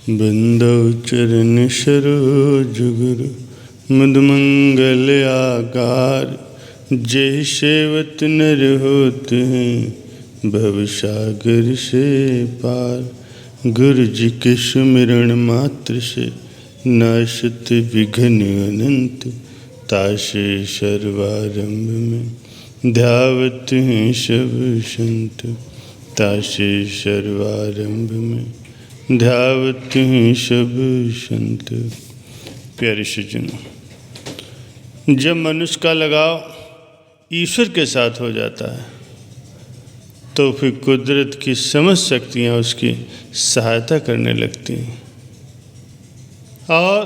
बंदो चरण सरोज गुरु मधुमंगल आकार। जय सेवत नर होत हैं भव सागर से पार। गुरु जी के सुमिरण मात्र से नाशत विघ्न अनंत। तासे सर्वारंभ में ध्यावत हैं सब संत। तासे सर्वारंभ में ध्यावत हैं सब संत। प्यारे सज्जनों, जब मनुष्य का लगाव ईश्वर के साथ हो जाता है तो फिर कुदरत की समस्त शक्तियाँ उसकी सहायता करने लगती हैं और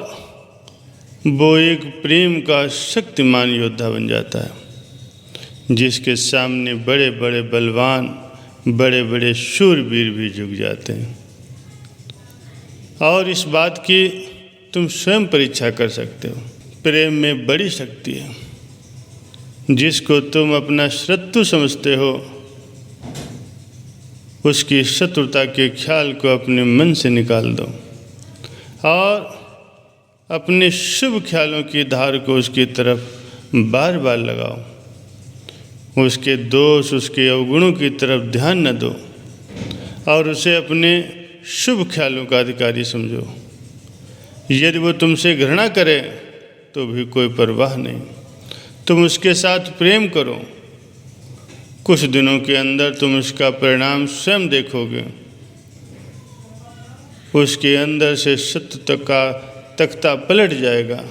वो एक प्रेम का शक्तिमान योद्धा बन जाता है, जिसके सामने बड़े बड़े बलवान, बड़े बड़े शूरवीर भी झुक जाते हैं। और इस बात की तुम स्वयं परीक्षा कर सकते हो। प्रेम में बड़ी शक्ति है। जिसको तुम अपना शत्रु समझते हो, उसकी शत्रुता के ख्याल को अपने मन से निकाल दो और अपने शुभ ख्यालों की धार को उसकी तरफ बार बार लगाओ। उसके दोष, उसके अवगुणों की तरफ ध्यान न दो और उसे अपने शुभ ख्यालों का अधिकारी समझो। यदि वो तुमसे घृणा करे तो भी कोई परवाह नहीं, तुम उसके साथ प्रेम करो। कुछ दिनों के अंदर तुम उसका परिणाम स्वयं देखोगे। उसके अंदर से सत्य का तख्ता पलट जाएगा।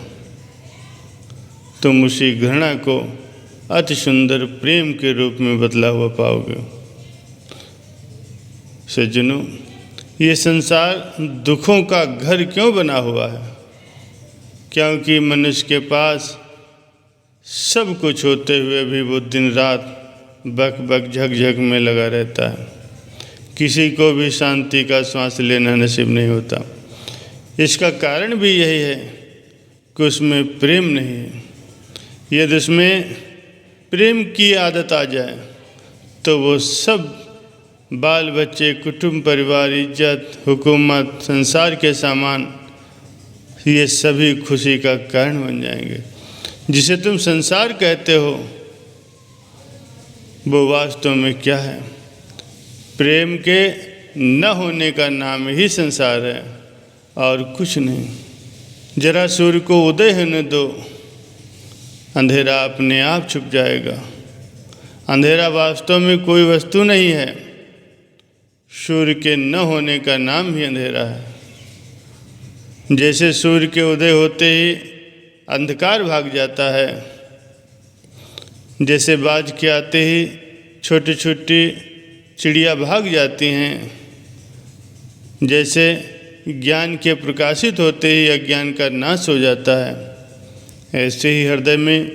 तुम उसी घृणा को अति सुंदर प्रेम के रूप में बदला हुआ पाओगे। सज्जनों, ये संसार दुखों का घर क्यों बना हुआ है? क्योंकि मनुष्य के पास सब कुछ होते हुए भी वो दिन रात बक बक झक झक में लगा रहता है। किसी को भी शांति का श्वास लेना नसीब नहीं होता। इसका कारण भी यही है कि उसमें प्रेम नहीं है। यदि उसमें प्रेम की आदत आ जाए तो वो सब बाल बच्चे, कुटुंब, परिवार, इज्जत, हुकूमत, संसार के सामान, ये सभी खुशी का कारण बन जाएंगे। जिसे तुम संसार कहते हो वो वास्तव में क्या है? प्रेम के न होने का नाम ही संसार है और कुछ नहीं। जरा सूर्य को उदय होने दो, अंधेरा अपने आप छुप जाएगा। अंधेरा वास्तव में कोई वस्तु नहीं है। सूर्य के न होने का नाम ही अंधेरा है। जैसे सूर्य के उदय होते ही अंधकार भाग जाता है, जैसे बाज के आते ही छोटी छोटी चिड़िया भाग जाती हैं, जैसे ज्ञान के प्रकाशित होते ही अज्ञान का नाश हो जाता है, ऐसे ही हृदय में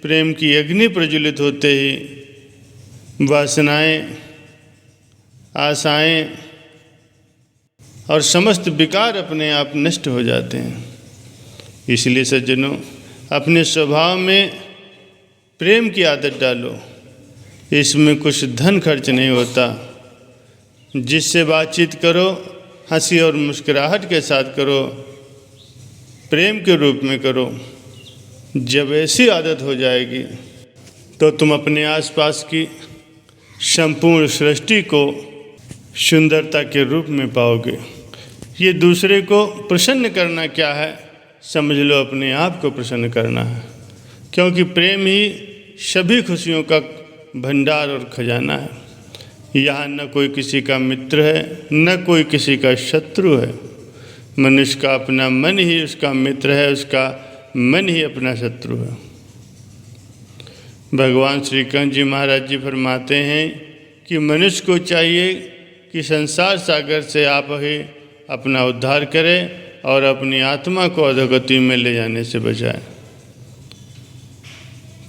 प्रेम की अग्नि प्रज्वलित होते ही वासनाएं, आशाएं और समस्त विकार अपने आप नष्ट हो जाते हैं। इसलिए सज्जनों, अपने स्वभाव में प्रेम की आदत डालो। इसमें कुछ धन खर्च नहीं होता। जिससे बातचीत करो, हंसी और मुस्कुराहट के साथ करो, प्रेम के रूप में करो। जब ऐसी आदत हो जाएगी तो तुम अपने आसपास की संपूर्ण सृष्टि को सुंदरता के रूप में पाओगे। ये दूसरे को प्रसन्न करना क्या है? समझ लो अपने आप को प्रसन्न करना है, क्योंकि प्रेम ही सभी खुशियों का भंडार और खजाना है। यहाँ न कोई किसी का मित्र है, न कोई किसी का शत्रु है। मनुष्य का अपना मन ही उसका मित्र है, उसका मन ही अपना शत्रु है। भगवान श्री कृष्ण जी महाराज जी फरमाते हैं कि मनुष्य को चाहिए कि संसार सागर से आप ही अपना उद्धार करें और अपनी आत्मा को अधोगति में ले जाने से बचाएं।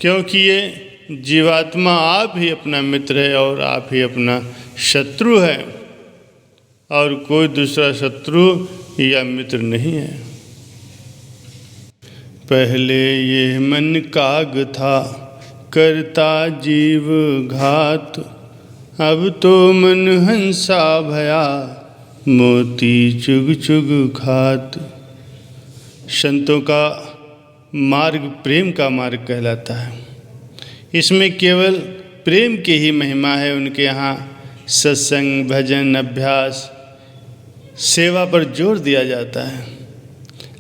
क्योंकि ये जीवात्मा आप ही अपना मित्र है और आप ही अपना शत्रु है और कोई दूसरा शत्रु या मित्र नहीं है। पहले ये मन काग था करता जीव घात, अब तो मन हंसा भया मोती चुग चुग खात। संतों का मार्ग प्रेम का मार्ग कहलाता है। इसमें केवल प्रेम की ही महिमा है। उनके यहाँ सत्संग, भजन, अभ्यास, सेवा पर जोर दिया जाता है,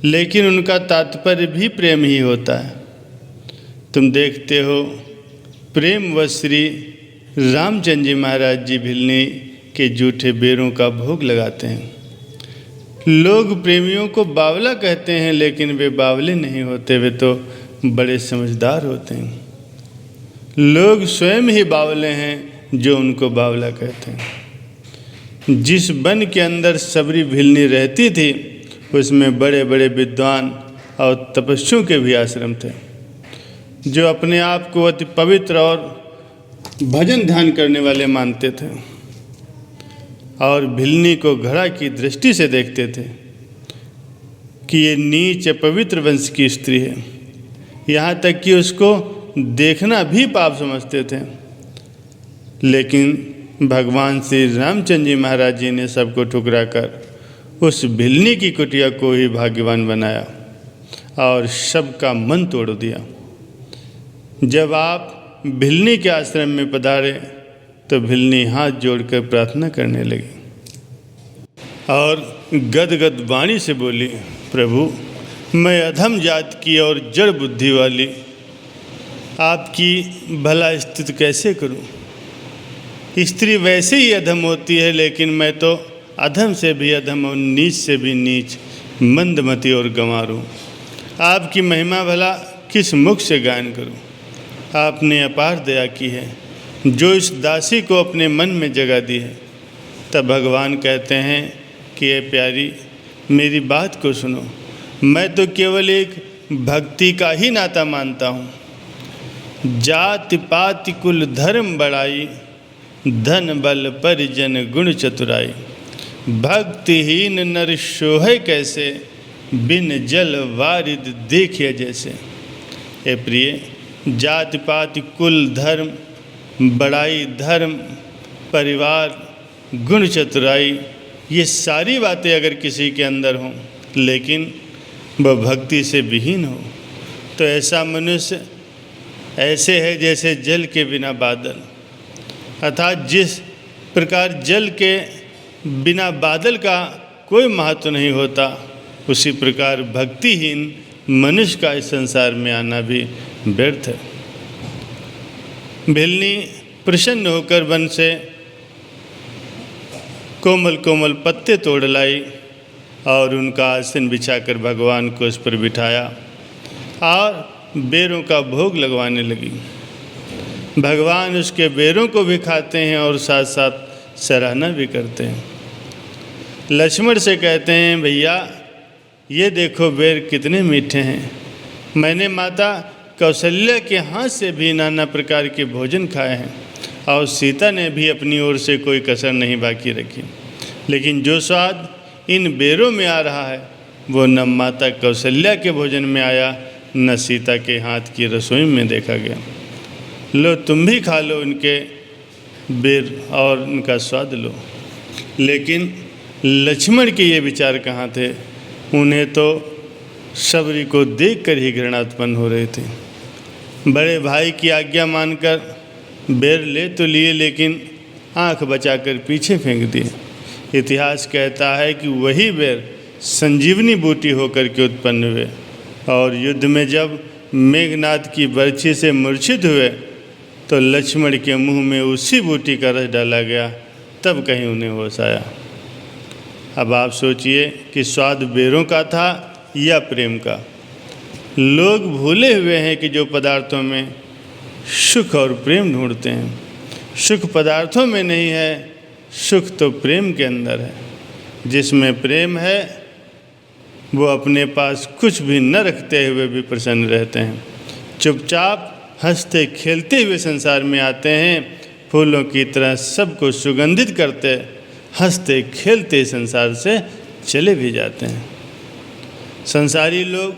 लेकिन उनका तात्पर्य भी प्रेम ही होता है। तुम देखते हो प्रेम व श्री रामचंद्र जी महाराज जी भिलनी के जूठे बेरों का भोग लगाते हैं। लोग प्रेमियों को बावला कहते हैं, लेकिन वे बावले नहीं होते, वे तो बड़े समझदार होते हैं। लोग स्वयं ही बावले हैं जो उनको बावला कहते हैं। जिस वन के अंदर सबरी भिलनी रहती थी, उसमें बड़े बड़े विद्वान और तपस्वियों के भी आश्रम थे, जो अपने आप को अति पवित्र और भजन ध्यान करने वाले मानते थे और भिलनी को घड़ा की दृष्टि से देखते थे कि ये नीच पवित्र वंश की स्त्री है। यहाँ तक कि उसको देखना भी पाप समझते थे। लेकिन भगवान श्री रामचंद्र जी महाराज जी ने सबको ठुकराकर उस भिलनी की कुटिया को ही भाग्यवान बनाया और सबका मन तोड़ दिया। जब आप भिलनी के आश्रम में पधारे तो भिलनी हाथ जोड़कर प्रार्थना करने लगी और गदगद वाणी से बोली, प्रभु, मैं अधम जात की और जड़ बुद्धि वाली आपकी भला स्तुति कैसे करूं? स्त्री वैसे ही अधम होती है, लेकिन मैं तो अधम से भी अधम और नीच से भी नीच, मंदमती और गंवार हूँ। आपकी महिमा भला किस मुख से गायन करूं? आपने अपार दया की है जो इस दासी को अपने मन में जगह दी है। तब भगवान कहते हैं कि ये प्यारी, मेरी बात को सुनो। मैं तो केवल एक भक्ति का ही नाता मानता हूँ। जाति पाति कुल धर्म बड़ाई, धन बल परिजन गुण चतुराई। भक्तिहीन नर सोहे कैसे, बिन जल वारिद देखिए जैसे। ए प्रिय, जाति पाति कुल धर्म बड़ाई, धर्म, परिवार, गुण चतुराई, ये सारी बातें अगर किसी के अंदर हों लेकिन वह भक्ति से विहीन हो, तो ऐसा मनुष्य ऐसे है जैसे जल के बिना बादल। अर्थात जिस प्रकार जल के बिना बादल का कोई महत्व नहीं होता, उसी प्रकार भक्तिहीन मनुष्य का इस संसार में आना भी व्यर्थ है। भिलनी प्रसन्न होकर वन से कोमल कोमल पत्ते तोड़ लाई और उनका आसन बिछाकर भगवान को उस पर बिठाया और बेरों का भोग लगवाने लगी। भगवान उसके बेरों को भी खाते हैं और साथ साथ सराहना भी करते हैं। लक्ष्मण से कहते हैं, भैया ये देखो बेर कितने मीठे हैं। मैंने माता कौशल्या के हाथ से भी नाना प्रकार के भोजन खाए हैं और सीता ने भी अपनी ओर से कोई कसर नहीं बाकी रखी, लेकिन जो स्वाद इन बेरों में आ रहा है वो न माता कौशल्या के भोजन में आया, न सीता के हाथ की रसोई में देखा गया। लो तुम भी खा लो इनके बेर और इनका स्वाद लो। लेकिन लक्ष्मण के ये विचार कहाँ थे? उन्हें तो सबरी को देखकर ही घृणा उत्पन्न हो रही थी। बड़े भाई की आज्ञा मानकर बेर ले तो लिए, लेकिन आंख बचाकर पीछे फेंक दिए। इतिहास कहता है कि वही बेर संजीवनी बूटी होकर के उत्पन्न हुए और युद्ध में जब मेघनाद की बर्छी से मूर्छित हुए तो लक्ष्मण के मुंह में उसी बूटी का रस डाला गया, तब कहीं उन्हें होश आया। अब आप सोचिए कि स्वाद बेरों का था या प्रेम का। लोग भूले हुए हैं कि जो पदार्थों में सुख और प्रेम ढूंढते हैं, सुख पदार्थों में नहीं है, सुख तो प्रेम के अंदर है। जिसमें प्रेम है वो अपने पास कुछ भी न रखते हुए भी प्रसन्न रहते हैं। चुपचाप हंसते खेलते हुए संसार में आते हैं, फूलों की तरह सबको सुगंधित करते हंसते खेलते संसार से चले भी जाते हैं। संसारी लोग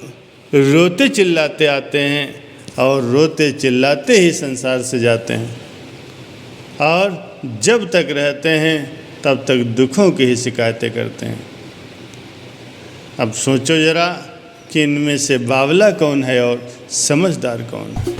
रोते चिल्लाते आते हैं और रोते चिल्लाते ही संसार से जाते हैं, और जब तक रहते हैं तब तक दुखों की ही शिकायतें करते हैं। अब सोचो जरा कि इनमें से बावला कौन है और समझदार कौन है।